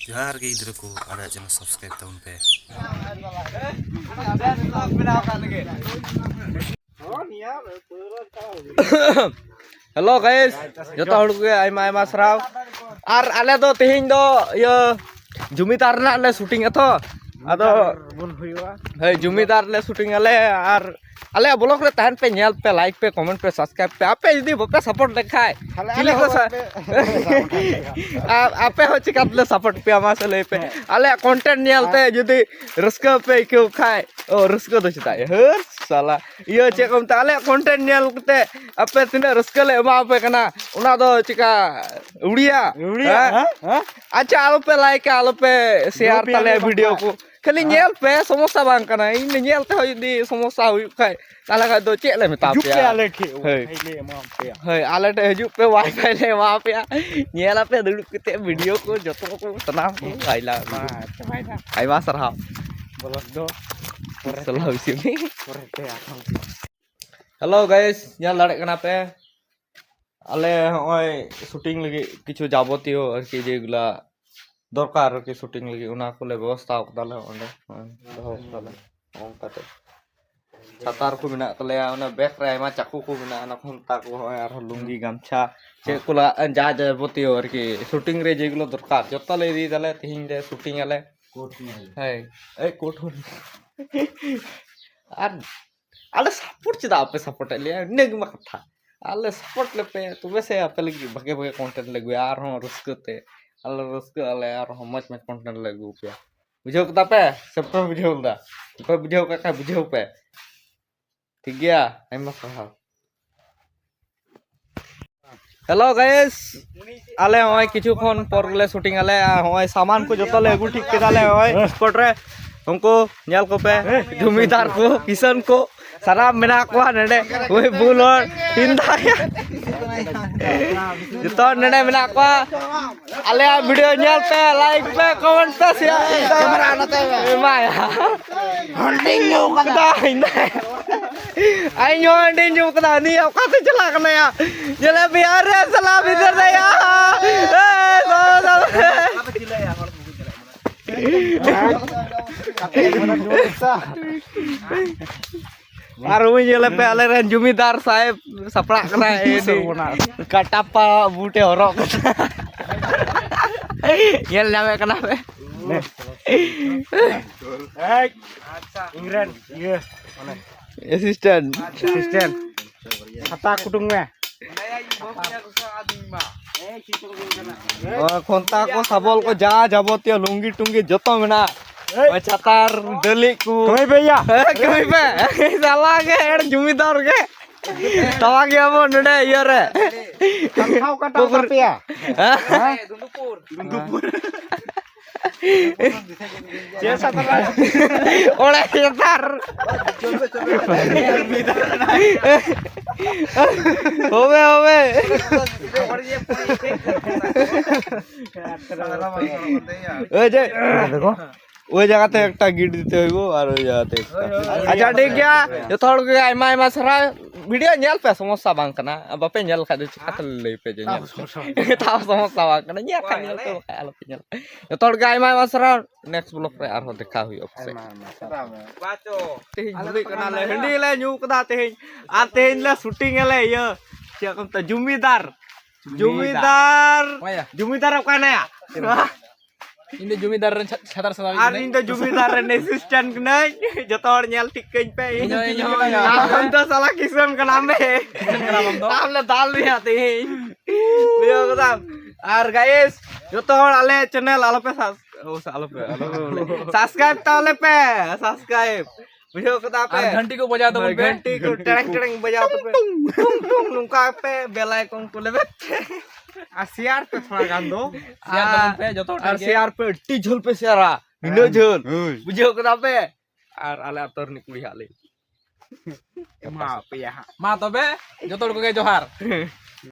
जोहार गे गिद्रा को आले चैनल सब्सक्राइब ताउन पे हेलो गाइस जतो हड़ के आयमा आयमा सराव आर आले दो तेहिं दो यो जुमिदार ना ले शूटिंग अतो आदो बोल हुआ हे जुमिदार ले शूटिंग आले आर आले ब्लॉग रे तहन पे नेल पे लाइक पे कमेंट पे सब्सक्राइब पे आपे यदि बपे सपोर्ट देखाय चिली को आपे हो चिकातले सपोर्ट पे आमा से ले पे आले कंटेंट नेलते यदि रस्का पे क्यों खाय ओ रस्का दो चिता हर साला यो चेकम ताले कंटेंट नेलते आपे तिने रस्का ले एमा पे कना उना दो चिका उड़िया अच्छा आलो पे लाइक आलो पे शेयर ताले वीडियो को खाली नेल पे समस्या बांग कना इन नेल ते यदि समस्या हुई खाय ताला का दो चेक ले मेता पे आले के ले एमा पे हे आले ते हजू पे वाईफाई ले एमा पे नेला पे दुड़ कते वीडियो को जतो को तनाम को आइला आइमा सरहा ब्लॉग दो सलाह sini हेलो गाइस ᱧᱮᱞ ᱫᱟᱲᱮᱜ ᱠᱟᱱᱟ ᱯᱮ ᱟᱞᱮ ᱦᱚᱸᱜᱼᱚᱭ ᱥᱩᱴᱤᱝ ᱞᱟᱹᱜᱤᱫ ᱠᱤᱪᱷᱩ ᱡᱟᱵᱚᱛᱤᱭᱚ ᱟᱨᱠᱤ ᱡᱮগুলা দরকার আরকি শুটিং লাগি ওনা কোলে ব্যবস্থা কদালে ওনে দᱚᱦᱚ কদালে অনকাতে ছাতার কো মেনা তলে ওনা ব্যাগ রে আইমা চাকু কো মেনা না খন্তা কো হয় আর লুঙ্গি গামছা চে কোলা যা যাবতীয় আরকি শুটিং রে যেগুলো দরকার যতলে দি দালে তিহিন রে শুটিং আলে কোট নাই হ্যাঁ এই কোট আর আলে সাপোর্ট চিদা আপে সাপোর্ট আলে নেগমা কথা আলে সাপোর্ট লেপে তবে সে আপে লাগি ভাগে ভাগে কন্টেন্ট লাগবে আর হন রস্কতে আলে রস্কে আলে আর হন মচ মচ কন্টেন্ট লাগু पे बुझाओ कता पे सब पे बुझाओ दा पे बुझाओ का बुझाओ पे ठीक गया आइमा कहा हेलो गाइस आले होय किछु खन पर गले शूटिंग आले होय सामान को जतले अगु ठीक केदाले होय स्पॉट रे हमको नेल को पे जुमीदार को किशन को सारा मेना को नडे ओय बुलर हिंदाया जतो नडे मेना को आले वीडियो नेल पे लाइक पे कमेंट पे शेयर कैमरा नते माया हंडिंग न्यू कदा हिंदा आई न्यू हंडिंग न्यू कदा नी औकाते चला कने या जले बिहार रे सला भीतर दे या और वो ये पे आले रेन जुमीदार साहेब सपड़ा कना ए काटापा बूटे हरक ये नामे कना पे अच्छा इंग्लैंड ये असिस्टेंट खाता कुटुंग में खोंता को सबल को जा जाबतीय लुंगी टुंगी जतो मेना छातार दली को कमी भैया कमी पे साला के एड जुमीदार के तवा के अब नडे ये रे खाओ का टपिया हां दुंदुपुर जैसा तला ओले छातार होवे ए जे देखो ওই জায়গাতে একটা গিট দিতে হইব আর ওই জায়গাতে আচ্ছা ঠিক গিয়া যত হড় কে আইমা আইমা সারা ভিডিও নেল পে সমস্যা বাং কানা বাপে নেল খাদে চিকাতে লই পে যে নেল তা সমস্যা বাং কানা নিয়া খা নেল তো আলো পে নেল যত হড় কে আইমা আইমা সারা নেক্সট ব্লগ রে আর দেখা হই অপসে বাচো তেহিন বুই কানা লে হন্ডি লে न्यू कदा तेहिन आ तेहिन ले शूटिंग ले ये क्या कहता जुमीदार जुमीदार काना या इन जुमीदार छातार सदा आर इन जुमीदार ने असिस्टेंट कने जतो हड़ नेल टिकइन पे हम तो साला किशन का नाम है नाम ले दाल नहीं आते लियो कदा आर गाइस जतो हड़ आले चैनल आलो पे सब्सक्राइब ताले पे सब्सक्राइब वीडियो कदा पे घंटी को बजा दो घंटी को टड़ंग टड़ंग बजा दो पे नुका पे बेल आइकन को लेबे आ शेयर पे थोड़ा गान दो शेयर पे जतो और शेयर पे टी झोल पे शेयर हिनो झोल बुझियो कदा पे और आले अतर निकुड़ी हाले मा पे मा तबे जतो को के जोहार